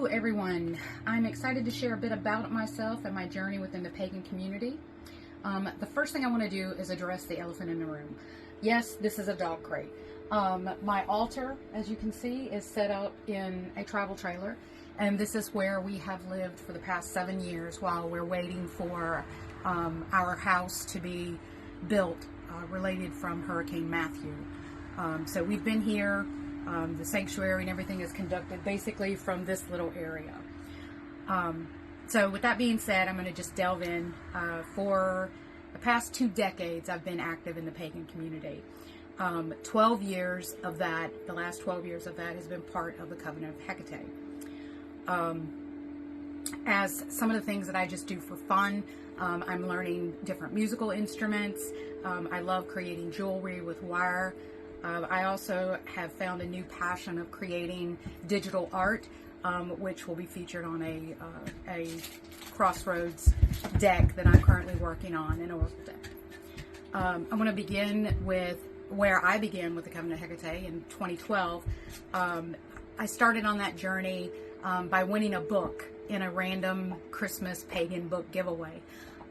Hello everyone, I'm excited to share a bit about myself and my journey within the pagan community. The first thing I want to do is address the elephant in the room. Yes, this is a dog crate. My altar, as you can see, is set up in a travel trailer, and this is where we have lived for the past 7 years while we're waiting for our house to be built related from Hurricane Matthew. So we've been here. The sanctuary and everything is conducted basically from this little area. So with that being said, I'm going to just delve in. For the past 2 decades, I've been active in the pagan community. 12 years of that, the last 12 years of that has been part of the Covenant of Hecate. As some of the things that I just do for fun, I'm learning different musical instruments. I love creating jewelry with wire. I also have found a new passion of creating digital art, which will be featured on a Crossroads deck that I'm currently working on, an oracle deck. I'm going to begin with where I began with the Covenant of Hecate in 2012. I started on that journey by winning a book in a random Christmas pagan book giveaway.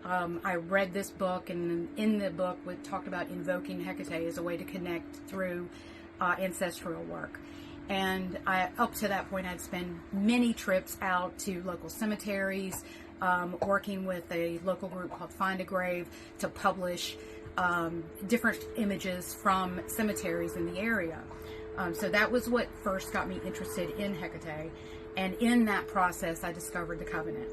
I read this book, and in the book we talked about invoking Hecate as a way to connect through ancestral work. And up to that point, I'd spent many trips out to local cemeteries, working with a local group called Find a Grave to publish different images from cemeteries in the area. So that was what first got me interested in Hecate, and in that process I discovered the Covenant.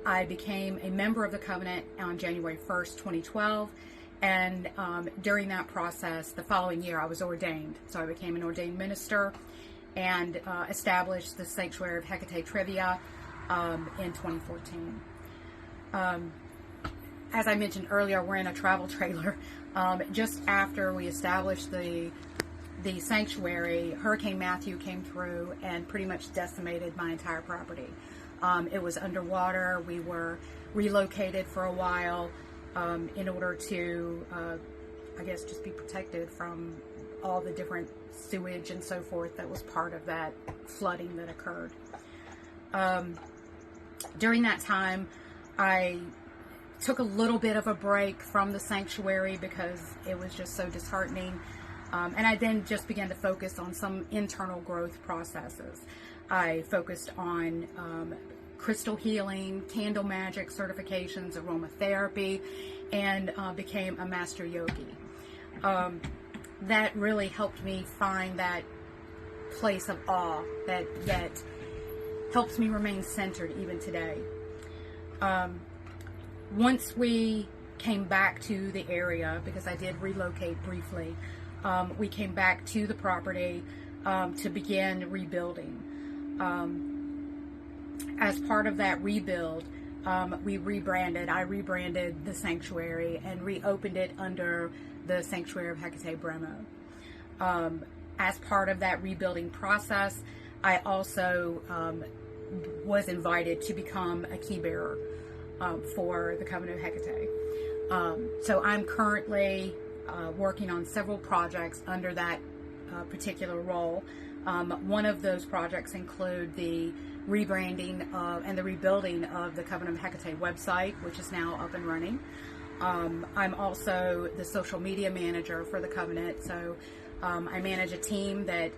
I became a member of the Covenant on January 1st, 2012, and during that process, the following year, I was ordained. So I became an ordained minister and established the Sanctuary of Hecate Trivia in 2014. As I mentioned earlier, we're in a travel trailer. Just after we established the sanctuary, Hurricane Matthew came through and pretty much decimated my entire property. It was underwater. We were relocated for a while in order to, I guess, just be protected from all the different sewage and so forth that was part of that flooding that occurred. During that time, I took a little bit of a break from the sanctuary because it was just so disheartening. And I then just began to focus on some internal growth processes. I focused on crystal healing, candle magic certifications, aromatherapy, and became a master yogi. That really helped me find that place of awe that helps me remain centered even today. Once we came back to the area, because I did relocate briefly, we came back to the property to begin rebuilding. As part of that rebuild, I rebranded the sanctuary and reopened it under the Sanctuary of Hecate Bremo. As part of that rebuilding process, I also was invited to become a keybearer for the Covenant of Hecate. So I'm currently working on several projects under that particular role. One of those projects include the rebranding and the rebuilding of the Covenant of Hecate website, which is now up and running. I'm also the social media manager for the Covenant, so I manage a team that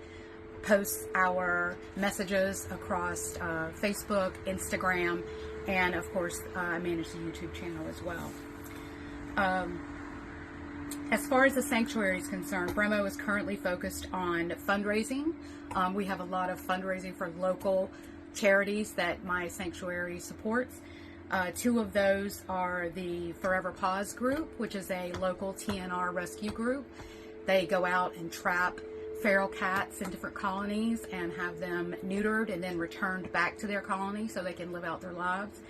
posts our messages across Facebook, Instagram, and of course I manage the YouTube channel as well. As far as the sanctuary is concerned, Bremo is currently focused on fundraising. We have a lot of fundraising for local charities that my sanctuary supports. 2 of those are the Forever Paws group, which is a local TNR rescue group. They go out and trap feral cats in different colonies and have them neutered and then returned back to their colony so they can live out their lives.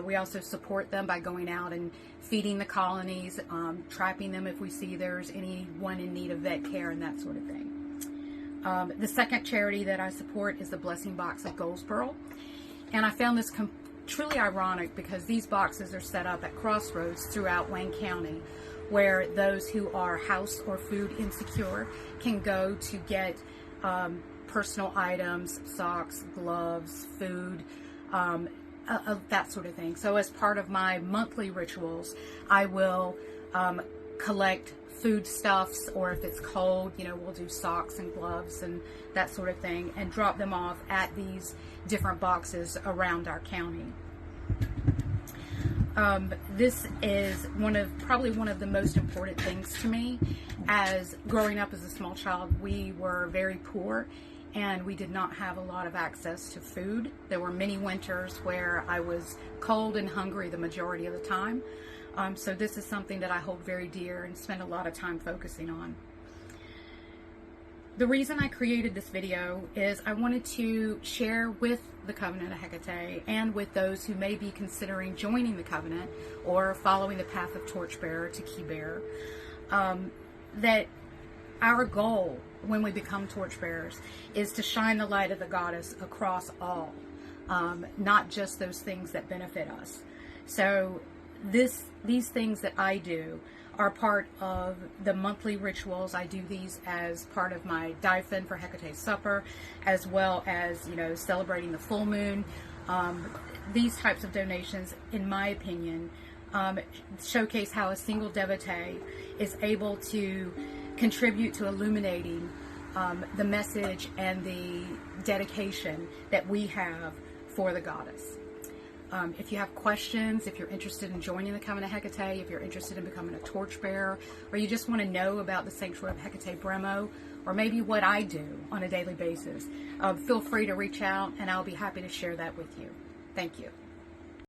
We also support them by going out and feeding the colonies, trapping them if we see there's anyone in need of vet care and that sort of thing. The second charity that I support is the Blessing Box of Goldsboro. And I found this truly ironic because these boxes are set up at crossroads throughout Wayne County, where those who are house or food insecure can go to get personal items, socks, gloves, food, that sort of thing. So as part of my monthly rituals, I will collect foodstuffs, or if it's cold, we'll do socks and gloves and that sort of thing, and drop them off at these different boxes around our county. This is probably one of the most important things to me. As growing up as a small child, we were very poor and we did not have a lot of access to food. There were many winters where I was cold and hungry the majority of the time. So this is something that I hold very dear and spend a lot of time focusing on. The reason I created this video is I wanted to share with the Covenant of Hecate and with those who may be considering joining the Covenant or following the path of Torchbearer to Keybearer, that our goal when we become torchbearers is to shine the light of the goddess across all, not just those things that benefit us. So these things that I do are part of the monthly rituals. I do these as part of my Daifin for Hecate's Supper, as well as, celebrating the full moon. These types of donations, in my opinion, showcase how a single devotee is able to contribute to illuminating the message and the dedication that we have for the goddess. If you have questions, if you're interested in joining the Covenant of Hecate, if you're interested in becoming a torchbearer, or you just want to know about the Sanctuary of Hecate Bremo, or maybe what I do on a daily basis, feel free to reach out and I'll be happy to share that with you. Thank you.